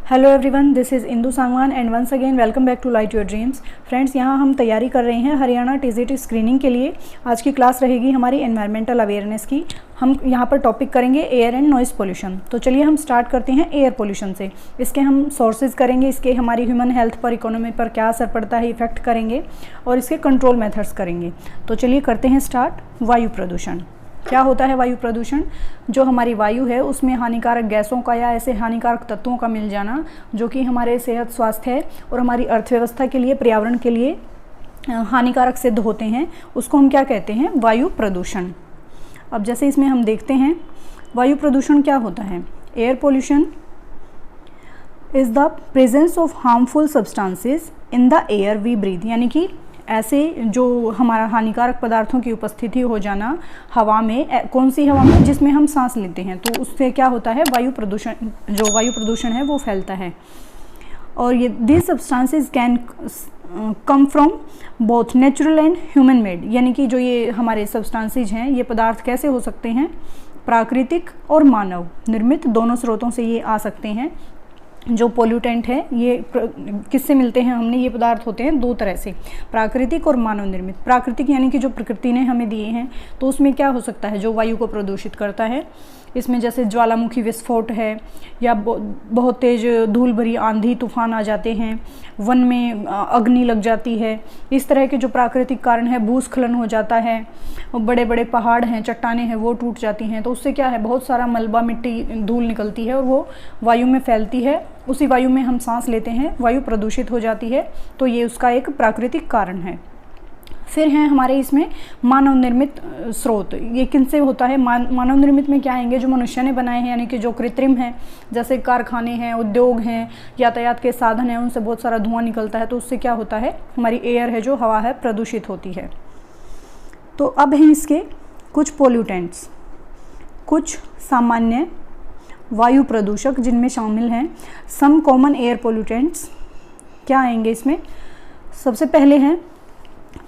Hello everyone, this is Indu Sangwan and once again welcome back to light your dreams. Friends, यहाँ हम तैयारी कर रहे हैं हरियाणा टीजीटी स्क्रीनिंग के लिए। आज की क्लास रहेगी हमारी एनवायरमेंटल अवेयरनेस की। हम यहाँ पर टॉपिक करेंगे एयर एंड नॉइज़ पोल्यूशन। तो चलिए हम स्टार्ट करते हैं एयर पोल्यूशन से। इसके हम सोर्सेज करेंगे, इसके हमारी ह्यूमन हेल्थ पर, इकोनॉमी पर क्या असर पड़ता है, इफेक्ट करेंगे और इसके कंट्रोल मेथड्स करेंगे। तो चलिए करते हैं स्टार्ट। वायु प्रदूषण क्या होता है? वायु प्रदूषण जो हमारी वायु है उसमें हानिकारक गैसों का या ऐसे हानिकारक तत्वों का मिल जाना जो कि हमारे सेहत, स्वास्थ्य और हमारी अर्थव्यवस्था के लिए, पर्यावरण के लिए हानिकारक सिद्ध होते हैं, उसको हम क्या कहते हैं? वायु प्रदूषण। अब जैसे इसमें हम देखते हैं वायु प्रदूषण क्या होता है। Air pollution is the presence of harmful substances in the air we breathe, यानी कि ऐसे जो हमारा हानिकारक पदार्थों की उपस्थिति हो जाना हवा में, कौन सी हवा में? जिसमें हम सांस लेते हैं, तो उससे क्या होता है? वायु प्रदूषण, जो वायु प्रदूषण है वो फैलता है। और ये this substances can come from both natural and human made, यानी कि जो ये हमारे सब्सटेंसेस हैं, ये पदार्थ कैसे हो सकते हैं? प्राकृतिक और मानव निर्मित, दोनों स्रोतों से ये आ सकते हैं। जो पोल्यूटेंट है ये किससे मिलते हैं? हमने ये पदार्थ होते हैं दो तरह से, प्राकृतिक और मानव निर्मित। प्राकृतिक यानी कि जो प्रकृति ने हमें दिए हैं, तो उसमें क्या हो सकता है? जो वायु को प्रदूषित करता है, इसमें जैसे ज्वालामुखी विस्फोट है, या बहुत तेज धूल भरी आंधी तूफान आ जाते हैं, वन में अग्नि लग जाती है, इस तरह के जो प्राकृतिक कारण है। भूस्खलन हो जाता है, बड़े बड़े पहाड़ हैं, चट्टानें हैं, वो टूट जाती हैं, तो उससे क्या है? बहुत सारा मलबा, मिट्टी, धूल निकलती है और वो वायु में फैलती है। उसी वायु में हम सांस लेते हैं, वायु प्रदूषित हो जाती है। तो ये उसका एक प्राकृतिक कारण है। फिर हैं हमारे इसमें मानव निर्मित स्रोत। ये किनसे होता है? मानव निर्मित में क्या आएंगे? जो मनुष्य ने बनाए हैं, यानी कि जो कृत्रिम हैं, जैसे कारखाने हैं, उद्योग हैं, यातायात के साधन हैं, उनसे बहुत सारा धुआं निकलता है, तो उससे क्या होता है? हमारी एयर है, जो हवा है, प्रदूषित होती है। तो अब हैं इसके कुछ पोल्यूटेंट्स, कुछ सामान्य वायु प्रदूषक जिनमें शामिल हैं सम कॉमन एयर पोल्यूटेंट्स। क्या आएंगे इसमें? सबसे पहले हैं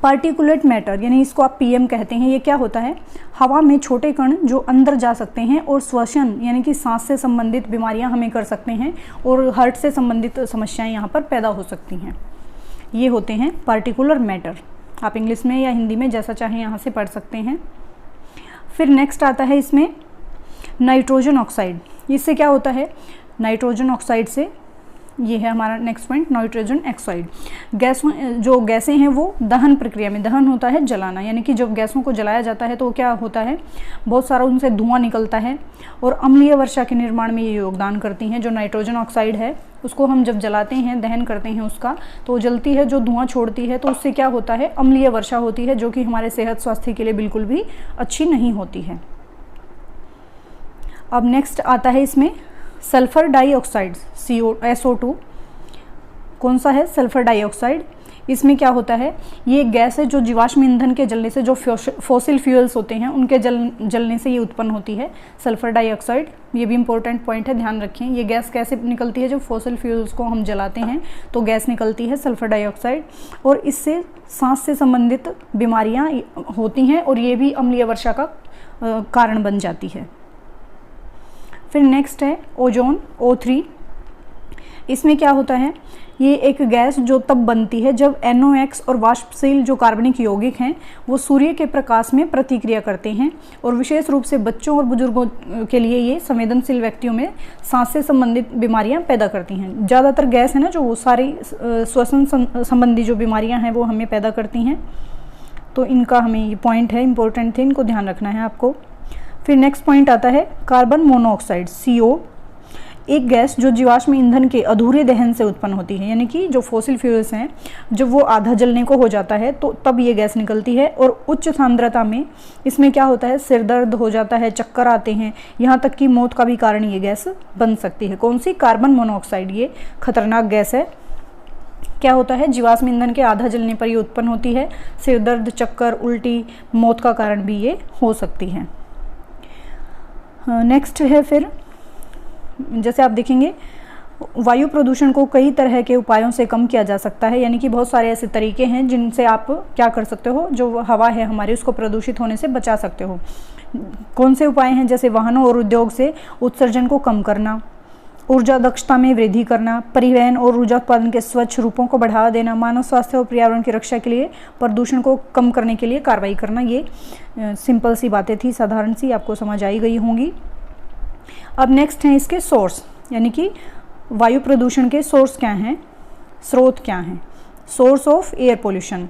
पार्टिकुलेट मैटर, यानी इसको आप पीएम कहते हैं। ये क्या होता है? हवा में छोटे कण जो अंदर जा सकते हैं और श्वसन यानी कि सांस से संबंधित बीमारियां हमें कर सकते हैं और हार्ट से संबंधित समस्याएं यहाँ पर पैदा हो सकती हैं। ये होते हैं पार्टिकुलर मैटर। आप इंग्लिश में या हिंदी में जैसा चाहें यहाँ से पढ़ सकते हैं। फिर नेक्स्ट आता है इसमें नाइट्रोजन ऑक्साइड। इससे क्या होता है? नाइट्रोजन ऑक्साइड से, ये है हमारा नेक्स्ट पॉइंट, नाइट्रोजन ऑक्साइड। गैसों, जो गैसें हैं वो दहन प्रक्रिया में, दहन होता है जलाना, यानी कि जब गैसों को जलाया जाता है तो क्या होता है? बहुत सारा उनसे धुआं निकलता है और अम्लीय वर्षा के निर्माण में ये योगदान करती हैं। जो नाइट्रोजन ऑक्साइड है उसको हम जब जलाते हैं, दहन करते हैं उसका, तो वो जलती है, जो धुआं छोड़ती है, तो उससे क्या होता है? अम्लीय वर्षा होती है, जो कि हमारे सेहत, स्वास्थ्य के लिए बिल्कुल भी अच्छी नहीं होती है। अब नेक्स्ट आता है इसमें सल्फर डाइऑक्साइड, SO2। कौन सा है? Sulphur dioxide. इसमें क्या होता है? ये गैस है जो जीवाश्म ईंधन के जलने से, जो फॉसिल फ्यूल्स होते हैं उनके जलने से ये उत्पन्न होती है, सल्फर डाइऑक्साइड। ये भी इंपॉर्टेंट पॉइंट है, ध्यान रखें। ये गैस कैसे निकलती है? जब फॉसिल फ्यूल्स को हम जलाते हैं तो गैस निकलती है, सल्फर डाइऑक्साइड, और इससे सांस से संबंधित बीमारियाँ होती हैं और ये भी अम्लीय वर्षा का कारण बन जाती है। फिर नेक्स्ट है ओजोन, O3। इसमें क्या होता है? ये एक गैस जो तब बनती है जब NOx और वाष्पशील जो कार्बनिक यौगिक हैं वो सूर्य के प्रकाश में प्रतिक्रिया करते हैं, और विशेष रूप से बच्चों और बुजुर्गों के लिए ये संवेदनशील व्यक्तियों में सांस से संबंधित बीमारियां पैदा करती हैं। ज़्यादातर गैस है ना, जो वो सारी श्वसन संबंधी जो बीमारियां हैं वो हमें पैदा करती हैं। तो इनका हमें ये पॉइंट है, इंपॉर्टेंट थे, इनको ध्यान रखना है आपको। फिर नेक्स्ट पॉइंट आता है कार्बन मोनोऑक्साइड, CO। एक गैस जो जीवाश्म ईंधन के अधूरे दहन से उत्पन्न होती है, यानी कि जो फॉसिल फ्यूल्स हैं जब वो आधा जलने को हो जाता है तो तब ये गैस निकलती है, और उच्च सांद्रता में इसमें क्या होता है? सिर दर्द हो जाता है, चक्कर आते हैं, यहाँ तक कि मौत का भी कारण ये गैस बन सकती है। कौन सी? Carbon monoxide. ये खतरनाक गैस है। क्या होता है? जीवाश्म ईंधन के आधा जलने पर ये उत्पन्न होती है। सिर दर्द, चक्कर, उल्टी, मौत का कारण भी ये हो सकती है। नेक्स्ट है फिर, जैसे आप देखेंगे वायु प्रदूषण को कई तरह के उपायों से कम किया जा सकता है, यानी कि बहुत सारे ऐसे तरीके हैं जिनसे आप क्या कर सकते हो? जो हवा है हमारी उसको प्रदूषित होने से बचा सकते हो। कौन से उपाय हैं? जैसे वाहनों और उद्योग से उत्सर्जन को कम करना, ऊर्जा दक्षता में वृद्धि करना, परिवहन और ऊर्जा उत्पादन के स्वच्छ रूपों को बढ़ावा देना, मानव स्वास्थ्य और पर्यावरण की रक्षा के लिए प्रदूषण को कम करने के लिए कार्रवाई करना। ये सिंपल सी बातें थी, साधारण सी, आपको समझ आई गई होंगी। अब नेक्स्ट है इसके सोर्स, यानी कि वायु प्रदूषण के सोर्स क्या हैं, स्रोत क्या हैं। सोर्स ऑफ एयर पोल्यूशन,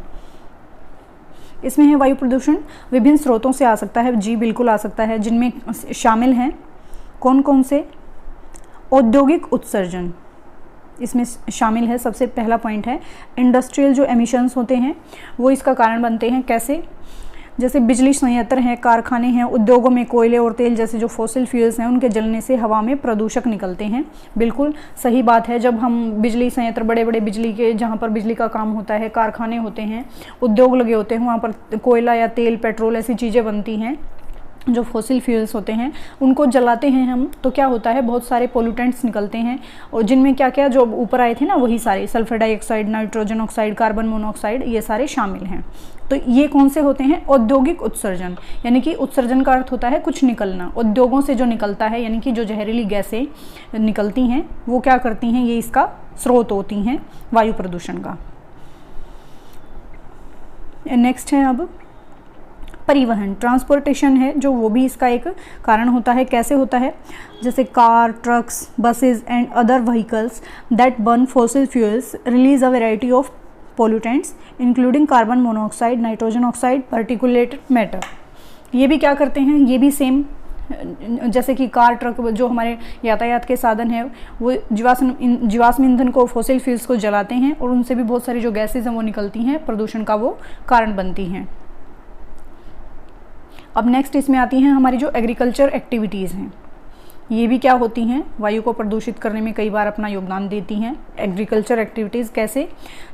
इसमें है वायु प्रदूषण विभिन्न स्रोतों से आ सकता है, जी बिल्कुल आ सकता है, जिनमें शामिल हैं कौन कौन से। औद्योगिक उत्सर्जन इसमें शामिल है, सबसे पहला पॉइंट है। इंडस्ट्रियल जो एमिशंस होते हैं वो इसका कारण बनते हैं, कैसे, जैसे बिजली संयंत्र हैं, कारखाने हैं, उद्योगों में कोयले और तेल जैसे जो फॉसिल फ्यूल्स हैं उनके जलने से हवा में प्रदूषक निकलते हैं। बिल्कुल सही बात है, जब हम बिजली संयंत्र, बड़े बड़े बिजली के, जहाँ पर बिजली का काम होता है, कारखाने होते हैं, उद्योग लगे होते हैं, वहाँ पर कोयला या तेल, पेट्रोल ऐसी चीज़ें बनती हैं, जो फॉसिल फ्यूल्स होते हैं उनको जलाते हैं हम, तो क्या होता है, बहुत सारे पोल्यूटेंट्स निकलते हैं, और जिनमें क्या क्या जो ऊपर आए थे ना वही सारे, sulphur dioxide, nitrogen oxide, carbon monoxide, ये सारे शामिल हैं। तो ये कौन से होते हैं, औद्योगिक उत्सर्जन, यानी कि उत्सर्जन का अर्थ होता है कुछ निकलना, उद्योगों से जो निकलता है, यानी कि जो जहरीली गैसें निकलती हैं वो क्या करती हैं, ये इसका स्रोत होती हैं वायु प्रदूषण का। नेक्स्ट है अब परिवहन, ट्रांसपोर्टेशन है जो, वो भी इसका एक कारण होता है। कैसे होता है, जैसे car, trucks, buses and other vehicles that burn fossil fuels release a variety of pollutants including carbon monoxide, nitrogen oxide, particulate matter. ये भी क्या करते हैं, ये भी सेम, जैसे कि कार, ट्रक जो हमारे यातायात के साधन है वो जीवाश्म ईंधन को, फॉसिल फ्यूल्स को जलाते हैं और उनसे भी बहुत सारी जो गैसेज हैं वो निकलती हैं, प्रदूषण का वो कारण बनती हैं। अब नेक्स्ट इसमें आती हैं हमारी जो एग्रीकल्चर एक्टिविटीज़ हैं, ये भी क्या होती हैं, वायु को प्रदूषित करने में कई बार अपना योगदान देती हैं। एग्रीकल्चर एक्टिविटीज़ कैसे,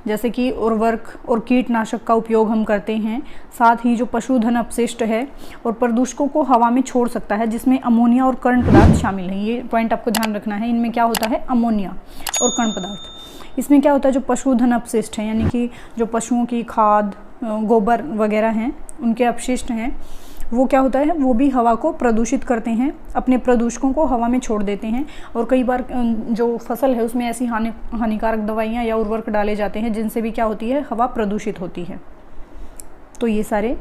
जैसे कि उर्वरक और कीटनाशक का उपयोग हम करते हैं, साथ ही जो पशुधन अपशिष्ट है और प्रदूषकों को हवा में छोड़ सकता है, जिसमें अमोनिया और कण पदार्थ शामिल हैं। ये पॉइंट आपको ध्यान रखना है, इनमें क्या होता है, अमोनिया और कण पदार्थ। इसमें क्या होता है, जो पशुधन अपशिष्ट हैं, यानी कि जो पशुओं की खाद, गोबर वगैरह हैं, उनके अपशिष्ट हैं, वो क्या होता है, वो भी हवा को प्रदूषित करते हैं, अपने प्रदूषकों को हवा में छोड़ देते हैं। और कई बार जो फसल है उसमें ऐसी हानिकारक दवाइयाँ या उर्वरक डाले जाते हैं जिनसे भी क्या होती है, हवा प्रदूषित होती है। तो ये सारे,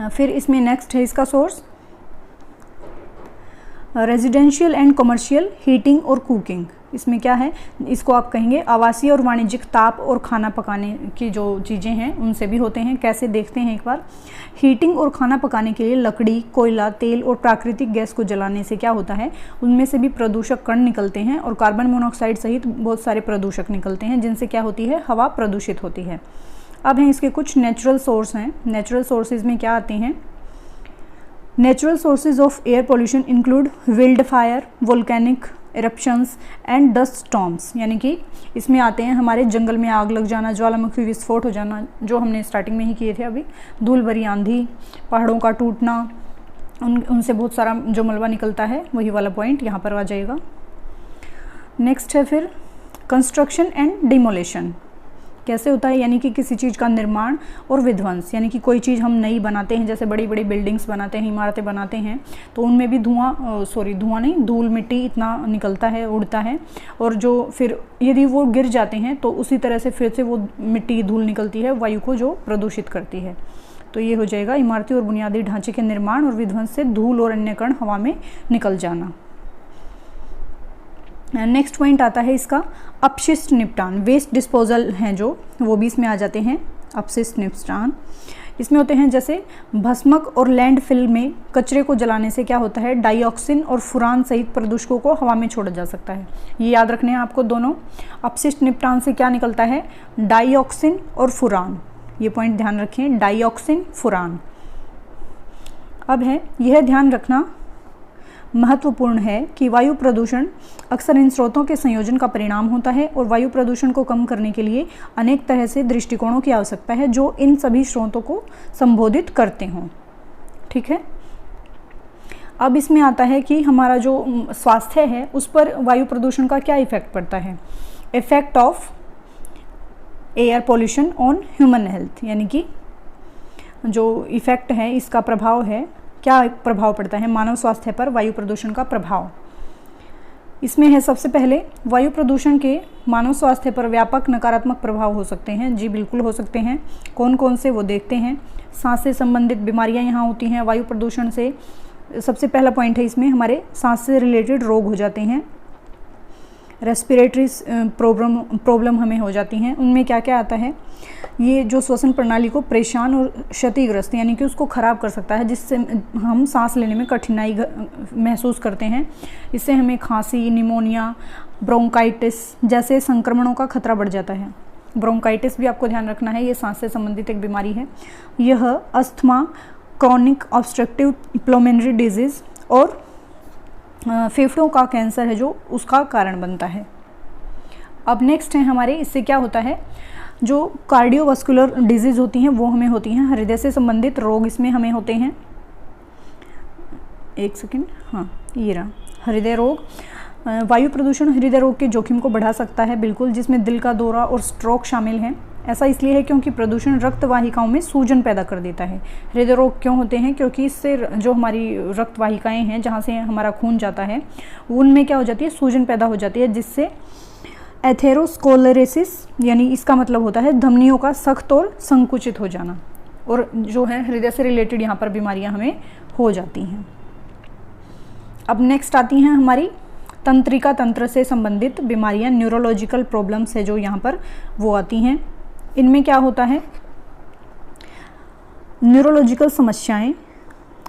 फिर इसमें नेक्स्ट है इसका source, residential and commercial heating और कुकिंग। इसमें क्या है, इसको आप कहेंगे आवासीय और वाणिज्यिक ताप और खाना पकाने की जो चीज़ें हैं उनसे भी होते हैं। कैसे, देखते हैं एक बार। हीटिंग और खाना पकाने के लिए लकड़ी, कोयला, तेल और प्राकृतिक गैस को जलाने से क्या होता है, उनमें से भी प्रदूषक कण निकलते हैं और कार्बन मोनोऑक्साइड सहित बहुत सारे प्रदूषक निकलते हैं, जिनसे क्या होती है, हवा प्रदूषित होती है। अब हैं इसके कुछ नेचुरल सोर्स हैं। नेचुरल सोर्सेज में क्या आते हैं, natural sources of air pollution include wildfire, volcanic eruptions and dust storms, यानी कि इसमें आते हैं हमारे जंगल में आग लग जाना, ज्वालामुखी विस्फोट हो जाना, जो हमने स्टार्टिंग में ही किए थे अभी, धूल भरी आंधी, पहाड़ों का टूटना, उनसे बहुत सारा जो मलबा निकलता है, वही वाला पॉइंट यहाँ पर आ जाएगा। नेक्स्ट है फिर कंस्ट्रक्शन एंड डिमोलेशन। कैसे होता है, यानी कि किसी चीज़ का निर्माण और विध्वंस, यानी कि कोई चीज़ हम नई बनाते हैं, जैसे बड़ी बड़ी बिल्डिंग्स बनाते हैं, इमारतें बनाते हैं, तो उनमें भी धुआं नहीं, धूल मिट्टी इतना निकलता है, उड़ता है, और जो फिर यदि वो गिर जाते हैं तो उसी तरह से फिर से वो मिट्टी, धूल निकलती है, वायु को जो प्रदूषित करती है। तो ये हो जाएगा इमारती और बुनियादी ढांचे के निर्माण और विध्वंस से धूल और अन्य कण हवा में निकल जाना। नेक्स्ट पॉइंट आता है इसका अपशिष्ट निपटान, वेस्ट डिस्पोजल हैं जो, वो भी इसमें आ जाते हैं। अपशिष्ट निपटान इसमें होते हैं जैसे भस्मक और लैंडफिल में कचरे को जलाने से क्या होता है, डाइऑक्सिन और फुरान सहित प्रदूषकों को हवा में छोड़ा जा सकता है। ये याद रखने हैं आपको दोनों। अपशिष्ट निपटान से क्या निकलता है, डाइऑक्सिन और फुरान, ये पॉइंट ध्यान रखें, डाइऑक्सिन, फुरान। अब है यह ध्यान रखना महत्वपूर्ण है कि वायु प्रदूषण अक्सर इन स्रोतों के संयोजन का परिणाम होता है और वायु प्रदूषण को कम करने के लिए अनेक तरह से दृष्टिकोणों की आवश्यकता है जो इन सभी स्रोतों को संबोधित करते हों। ठीक है, अब इसमें आता है कि हमारा जो स्वास्थ्य है उस पर वायु प्रदूषण का क्या इफेक्ट पड़ता है। Effect of air pollution on human health, यानी कि जो इफेक्ट है, इसका प्रभाव है, क्या प्रभाव पड़ता है मानव स्वास्थ्य पर वायु प्रदूषण का प्रभाव। इसमें है सबसे पहले वायु प्रदूषण के मानव स्वास्थ्य पर व्यापक नकारात्मक प्रभाव हो सकते हैं। जी बिल्कुल हो सकते हैं। कौन कौन से वो देखते हैं। सांस से संबंधित बीमारियां यहाँ होती हैं वायु प्रदूषण से। सबसे पहला पॉइंट है इसमें हमारे सांस से रिलेटेड रोग हो जाते हैं, रेस्पिरेटरी प्रॉब्लम हमें हो जाती हैं। उनमें क्या क्या आता है, ये जो श्वसन प्रणाली को परेशान और क्षतिग्रस्त यानी कि उसको ख़राब कर सकता है, जिससे हम सांस लेने में कठिनाई महसूस करते हैं। इससे हमें खांसी, निमोनिया, ब्रोंकाइटिस जैसे संक्रमणों का खतरा बढ़ जाता है। ब्रोंकाइटिस भी आपको ध्यान रखना है, ये सांस से संबंधित एक बीमारी है। यह अस्थमा, क्रॉनिक ऑब्स्ट्रक्टिव प्लमेनरी डिजीज़ और फेफड़ों का कैंसर है जो उसका कारण बनता है। अब नेक्स्ट है हमारे, इससे क्या होता है, जो कार्डियोवास्कुलर डिजीज़ होती हैं वो हमें होती हैं, हृदय से संबंधित रोग इसमें हमें होते हैं। एक सेकेंड, हाँ ये रहा हृदय रोग। वायु प्रदूषण हृदय रोग के जोखिम को बढ़ा सकता है बिल्कुल, जिसमें दिल का दौरा और स्ट्रोक शामिल हैं। ऐसा इसलिए है क्योंकि प्रदूषण रक्त वाहिकाओं में सूजन पैदा कर देता है। हृदय रोग क्यों होते हैं, क्योंकि इससे जो हमारी रक्त वाहिकाएँ हैं जहाँ से हमारा खून जाता है उनमें क्या हो जाती है, सूजन पैदा हो जाती है, जिससे एथेरोस्क्लेरोसिस यानी इसका मतलब होता है धमनियों का सख्त और संकुचित हो जाना, और जो है हृदय से रिलेटेड यहाँ पर बीमारियाँ हमें हो जाती हैं। अब नेक्स्ट आती हैं हमारी तंत्रिका तंत्र से संबंधित बीमारियाँ, न्यूरोलॉजिकल प्रॉब्लम्स है जो यहाँ पर वो आती हैं। इनमें क्या होता है, न्यूरोलॉजिकल समस्याएं,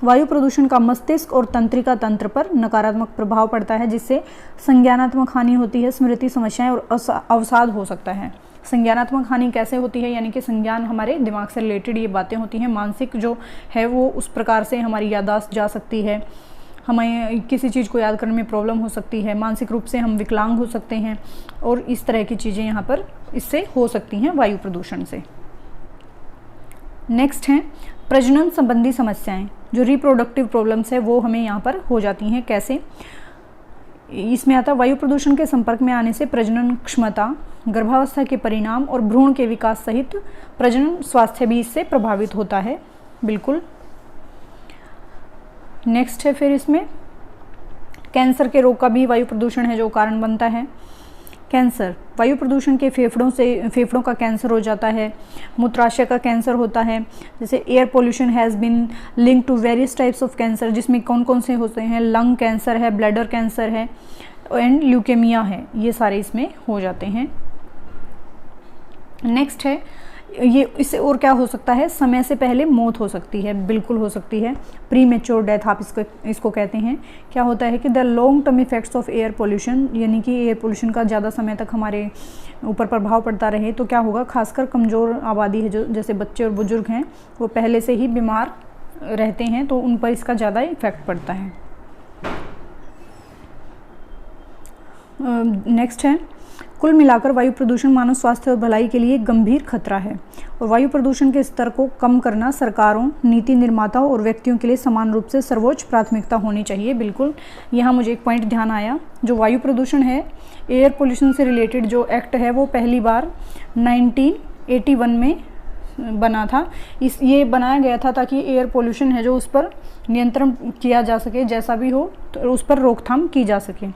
वायु प्रदूषण का मस्तिष्क और तंत्रिका तंत्र पर नकारात्मक प्रभाव पड़ता है, जिससे संज्ञानात्मक हानि होती है, स्मृति समस्याएं और अवसाद हो सकता है। संज्ञानात्मक हानि कैसे होती है, यानी कि संज्ञान हमारे दिमाग से रिलेटेड ये बातें होती हैं। मानसिक जो है वो उस प्रकार से हमारी याददाश्त जा सकती है, हमें किसी चीज़ को याद करने में प्रॉब्लम हो सकती है, मानसिक रूप से हम विकलांग हो सकते हैं, और इस तरह की चीज़ें यहाँ पर इससे हो सकती हैं वायु प्रदूषण से। नेक्स्ट हैं प्रजनन संबंधी समस्याएं, जो रिप्रोडक्टिव प्रॉब्लम्स है वो हमें यहाँ पर हो जाती हैं। कैसे, इसमें आता है वायु प्रदूषण के संपर्क में आने से प्रजनन क्षमता, गर्भावस्था के परिणाम और भ्रूण के विकास सहित प्रजनन स्वास्थ्य भी इससे प्रभावित होता है बिल्कुल। नेक्स्ट है फिर इसमें कैंसर के रोग का भी वायु प्रदूषण है जो कारण बनता है। कैंसर, वायु प्रदूषण के फेफड़ों का कैंसर हो जाता है, मूत्राशय का कैंसर होता है। जैसे air pollution has been link to various types of cancer, जिसमें कौन कौन से होते हैं, लंग कैंसर है, ब्लैडर कैंसर है एंड ल्यूकेमिया है, ये सारे इसमें हो जाते हैं। नेक्स्ट है ये, इससे और क्या हो सकता है, समय से पहले मौत हो सकती है, बिल्कुल हो सकती है, प्री मेच्योर डेथ आप इसको कहते हैं। क्या होता है कि the long term effects of air pollution, यानी कि एयर पोल्यूशन का ज़्यादा समय तक हमारे ऊपर प्रभाव पड़ता रहे तो क्या होगा, खासकर कमज़ोर आबादी है जो जैसे बच्चे और बुजुर्ग हैं वो पहले से ही बीमार रहते हैं तो उन पर इसका ज़्यादा इफेक्ट पड़ता है। नेक्स्ट है, कुल मिलाकर वायु प्रदूषण मानव स्वास्थ्य और भलाई के लिए एक गंभीर खतरा है, और वायु प्रदूषण के स्तर को कम करना सरकारों, नीति निर्माताओं और व्यक्तियों के लिए समान रूप से सर्वोच्च प्राथमिकता होनी चाहिए। बिल्कुल, यहाँ मुझे एक पॉइंट ध्यान आया, जो वायु प्रदूषण है, एयर पोल्यूशन से रिलेटेड जो एक्ट है वो पहली बार 1981 में बना था। ये बनाया गया था ताकि एयर पोल्यूशन है जो उस पर नियंत्रण किया जा सके, जैसा भी हो तो उस पर रोकथाम की जा सके।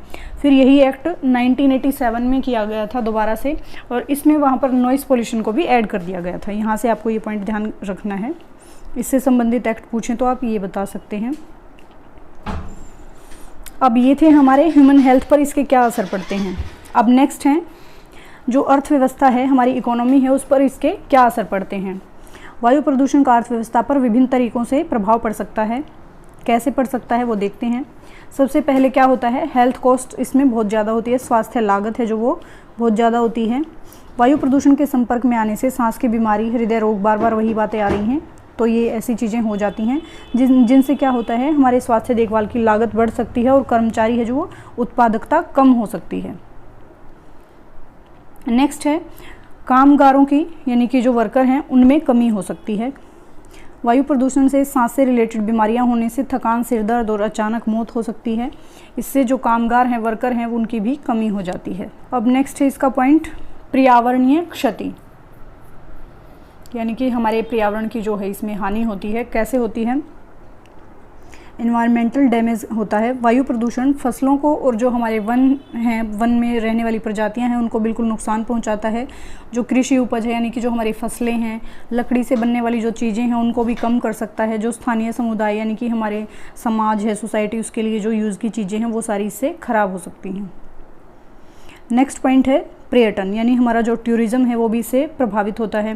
फिर यही एक्ट 1987 में किया गया था दोबारा से, और इसमें वहाँ पर नॉइस पोल्यूशन को भी ऐड कर दिया गया था। यहाँ से आपको ये पॉइंट ध्यान रखना है, इससे संबंधित एक्ट पूछें तो आप ये बता सकते हैं। अब ये थे हमारे ह्यूमन हेल्थ पर इसके क्या असर पड़ते हैं। अब नेक्स्ट हैं जो अर्थव्यवस्था है, हमारी इकोनॉमी है, उस पर इसके क्या असर पड़ते हैं। वायु प्रदूषण का अर्थव्यवस्था पर विभिन्न तरीकों से प्रभाव पड़ सकता है। कैसे पड़ सकता है वो देखते हैं। सबसे पहले क्या होता है, हेल्थ कॉस्ट इसमें बहुत ज़्यादा होती है, स्वास्थ्य लागत है जो वो बहुत ज़्यादा होती है। वायु प्रदूषण के संपर्क में आने से सांस की बीमारी, हृदय रोग, बार बार वही बातें आ रही हैं, तो ये ऐसी चीज़ें हो जाती हैं जिनसे क्या होता है, हमारे स्वास्थ्य देखभाल की लागत बढ़ सकती है और कर्मचारी है जो वो उत्पादकता कम हो सकती है। नेक्स्ट है कामगारों की, यानी कि जो वर्कर हैं उनमें कमी हो सकती है। वायु प्रदूषण से सांस से रिलेटेड बीमारियां होने से थकान, सिर दर्द और अचानक मौत हो सकती है। इससे जो कामगार हैं, वर्कर हैं, उनकी भी कमी हो जाती है। अब नेक्स्ट है इसका पॉइंट, पर्यावरणीय क्षति, यानी कि हमारे पर्यावरण की जो है इसमें हानि होती है। कैसे होती है, एनवायरमेंटल डैमेज होता है। वायु प्रदूषण फसलों को और जो हमारे वन हैं, वन में रहने वाली प्रजातियां हैं, उनको बिल्कुल नुकसान पहुंचाता है। जो कृषि उपज है यानी कि जो हमारी फसलें हैं, लकड़ी से बनने वाली जो चीज़ें हैं, उनको भी कम कर सकता है। जो स्थानीय समुदाय यानी कि हमारे समाज है, सोसाइटी, उसके लिए जो यूज़ की चीज़ें हैं वो सारी इससे ख़राब हो सकती हैं। नेक्स्ट पॉइंट है पर्यटन, यानी हमारा जो टूरिज़्म है वो भी इससे प्रभावित होता है।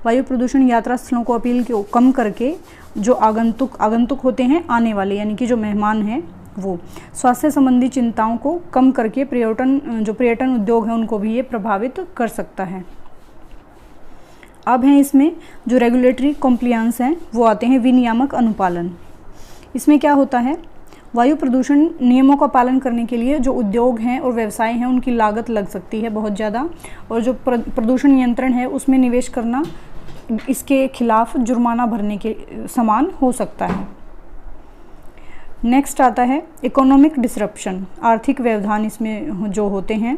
वायु प्रदूषण यात्रा स्थलों को अपील को कम करके जो आगंतुक होते हैं, आने वाले यानी कि जो मेहमान हैं, वो स्वास्थ्य संबंधी चिंताओं को कम करके पर्यटन उद्योग है उनको भी ये प्रभावित कर सकता है। अब हैं इसमें जो रेगुलेटरी कॉम्प्लायंस हैं वो आते हैं विनियामक अनुपालन। इसमें क्या होता है, वायु प्रदूषण नियमों का पालन करने के लिए जो उद्योग हैं और व्यवसाय हैं उनकी लागत लग सकती है बहुत ज़्यादा, और जो प्रदूषण नियंत्रण है उसमें निवेश करना इसके खिलाफ जुर्माना भरने के समान हो सकता है। नेक्स्ट आता है इकोनॉमिक डिसरप्शन, आर्थिक व्यवधान इसमें जो होते हैं।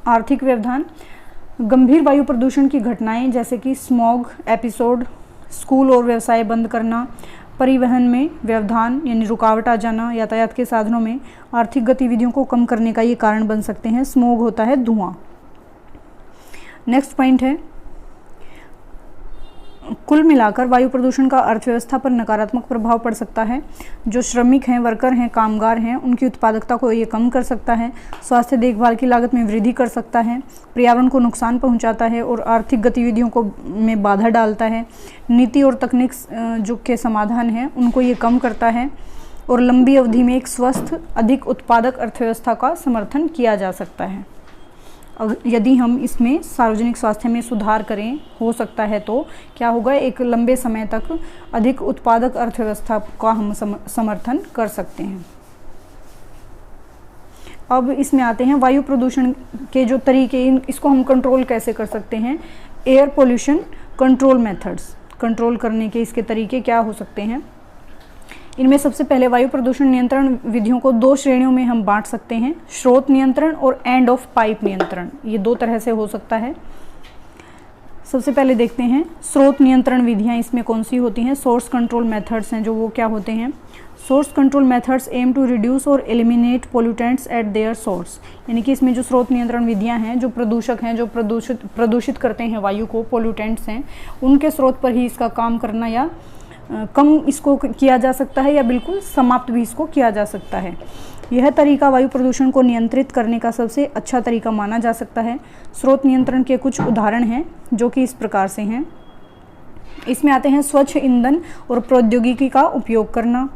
आर्थिक व्यवधान गंभीर वायु प्रदूषण की घटनाएं जैसे कि स्मॉग एपिसोड, स्कूल और व्यवसाय बंद करना, परिवहन में व्यवधान यानी रुकावट आ जाना, यातायात के साधनों में आर्थिक गतिविधियों को कम करने का ये कारण बन सकते हैं। स्मोग होता है धुआं। नेक्स्ट पॉइंट है कुल मिलाकर वायु प्रदूषण का अर्थव्यवस्था पर नकारात्मक प्रभाव पड़ सकता है। जो श्रमिक हैं, वर्कर हैं, कामगार हैं, उनकी उत्पादकता को ये कम कर सकता है। स्वास्थ्य देखभाल की लागत में वृद्धि कर सकता है। पर्यावरण को नुकसान पहुंचाता है और आर्थिक गतिविधियों को में बाधा डालता है। नीति और तकनीक जो के समाधान हैं उनको ये कम करता है और लंबी अवधि में एक स्वस्थ, अधिक उत्पादक अर्थव्यवस्था का समर्थन किया जा सकता है। यदि हम इसमें सार्वजनिक स्वास्थ्य में सुधार करें, हो सकता है तो क्या होगा, एक लंबे समय तक अधिक उत्पादक अर्थव्यवस्था का हम समर्थन कर सकते हैं। अब इसमें आते हैं वायु प्रदूषण के जो तरीके, इसको हम कंट्रोल कैसे कर सकते हैं। Air pollution control methods, control करने के इसके तरीके क्या हो सकते हैं। इनमें सबसे पहले वायु प्रदूषण नियंत्रण विधियों को 2 श्रेणियों में हम बांट सकते हैं, स्रोत नियंत्रण और एंड ऑफ पाइप नियंत्रण। ये 2 तरह से हो सकता है। सबसे पहले देखते हैं स्रोत नियंत्रण विधियां इसमें कौन सी होती हैं। सोर्स कंट्रोल मेथड्स हैं जो वो क्या होते हैं। Source control methods aim to reduce और eliminate pollutants at their source, यानी कि इसमें जो स्रोत नियंत्रण विधियां हैं, जो प्रदूषक हैं, जो प्रदूषित करते हैं वायु को, पोल्यूटेंट्स हैं, उनके स्रोत पर ही इसका काम करना या कम इसको किया जा सकता है या बिल्कुल समाप्त भी इसको किया जा सकता है। यह तरीका वायु प्रदूषण को नियंत्रित करने का सबसे अच्छा तरीका माना जा सकता है। स्रोत नियंत्रण के कुछ उदाहरण हैं जो कि इस प्रकार से हैं। इसमें आते हैं स्वच्छ ईंधन और प्रौद्योगिकी का उपयोग करना।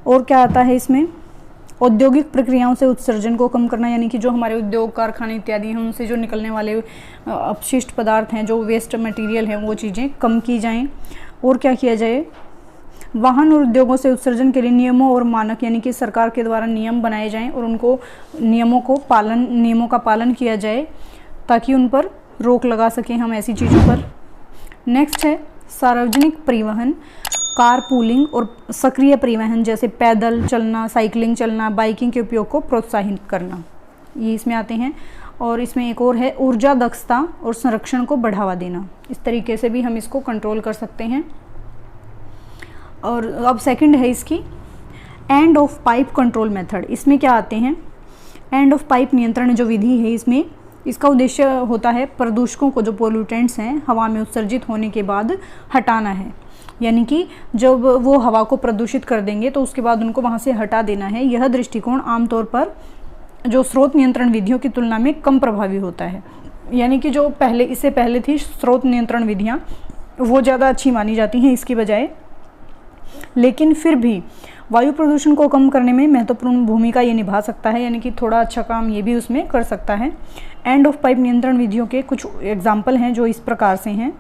और क्या आता है इसमें, औद्योगिक प्रक्रियाओं से उत्सर्जन को कम करना, यानी कि जो हमारे उद्योग, कारखाने इत्यादि हैं उनसे जो निकलने वाले अपशिष्ट पदार्थ हैं, जो वेस्ट मटेरियल हैं, वो चीज़ें कम की जाएं। और क्या किया जाए, वाहन और उद्योगों से उत्सर्जन के लिए नियमों और मानक यानी कि सरकार के द्वारा नियम बनाए जाएं और उनको नियमों का पालन किया जाए ताकि उन पर रोक लगा सकें हम ऐसी चीज़ों पर। नेक्स्ट है सार्वजनिक परिवहन, कार पूलिंग और सक्रिय परिवहन जैसे पैदल चलना, साइकिलिंग चलना, बाइकिंग के उपयोग को प्रोत्साहित करना, ये इसमें आते हैं। और इसमें एक और है ऊर्जा दक्षता और संरक्षण को बढ़ावा देना। इस तरीके से भी हम इसको कंट्रोल कर सकते हैं। और अब सेकंड है इसकी end of pipe control method. इसमें क्या आते हैं, एंड ऑफ पाइप नियंत्रण जो विधि है, इसमें इसका उद्देश्य होता है प्रदूषकों को, जो पोल्यूटेंट्स हैं, हवा में उत्सर्जित होने के बाद हटाना है। यानी कि जब वो हवा को प्रदूषित कर देंगे तो उसके बाद उनको वहाँ से हटा देना है। यह दृष्टिकोण आमतौर पर जो स्रोत नियंत्रण विधियों की तुलना में कम प्रभावी होता है। यानी कि जो इससे पहले थी स्रोत नियंत्रण विधियाँ, वो ज़्यादा अच्छी मानी जाती हैं इसकी बजाय, लेकिन फिर भी वायु प्रदूषण को कम करने में महत्वपूर्ण भूमिका ये निभा सकता है, यानी कि थोड़ा अच्छा काम ये भी उसमें कर सकता है। एंड ऑफ पाइप नियंत्रण विधियों के कुछ एग्जाम्पल हैं जो इस प्रकार से हैं।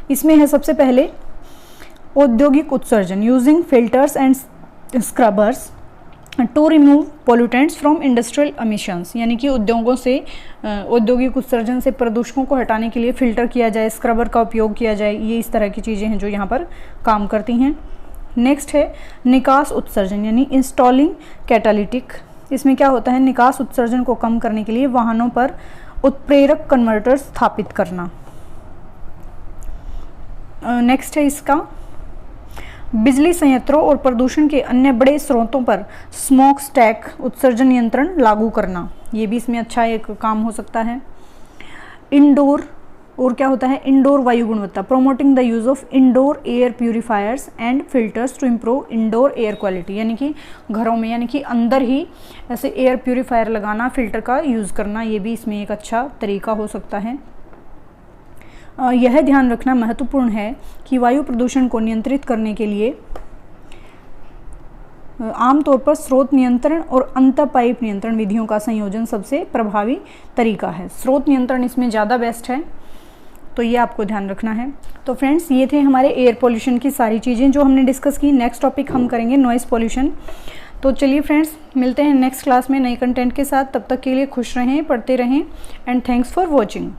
इसमें है सबसे पहले औद्योगिक उत्सर्जन, using filters and scrubbers to remove pollutants from industrial emissions, यानी कि उद्योगों से औद्योगिक उत्सर्जन से प्रदूषकों को हटाने के लिए फ़िल्टर किया जाए, स्क्रबर का उपयोग किया जाए। ये इस तरह की चीज़ें हैं जो यहाँ पर काम करती हैं। नेक्स्ट है निकास उत्सर्जन, यानी इंस्टॉलिंग कैटालिटिक। इसमें क्या होता है, निकास उत्सर्जन को कम करने के लिए वाहनों पर उत्प्रेरक कन्वर्टर्स स्थापित करना। नेक्स्ट है इसका, बिजली संयंत्रों और प्रदूषण के अन्य बड़े स्रोतों पर स्मोक स्टैक उत्सर्जन नियंत्रण लागू करना, ये भी इसमें अच्छा एक काम हो सकता है। इंडोर, और क्या होता है, इंडोर वायु गुणवत्ता, promoting the use of indoor air purifiers and filters to improve indoor air quality, यानी कि घरों में, यानी कि अंदर ही ऐसे एयर प्यूरिफायर लगाना, फिल्टर का यूज़ करना, ये भी इसमें एक अच्छा तरीका हो सकता है। यह ध्यान रखना महत्वपूर्ण है कि वायु प्रदूषण को नियंत्रित करने के लिए आमतौर पर स्रोत नियंत्रण और अंतर पाइप नियंत्रण विधियों का संयोजन सबसे प्रभावी तरीका है। स्रोत नियंत्रण इसमें ज़्यादा बेस्ट है, तो ये आपको ध्यान रखना है। तो फ्रेंड्स, ये थे हमारे एयर पोल्यूशन की सारी चीज़ें जो हमने डिस्कस की। नेक्स्ट टॉपिक हम करेंगे नॉइज़ पोल्यूशन। तो चलिए फ्रेंड्स, मिलते हैं नेक्स्ट क्लास में नए कंटेंट के साथ। तब तक के लिए खुश रहें, पढ़ते रहें, एंड थैंक्स फॉर वॉचिंग।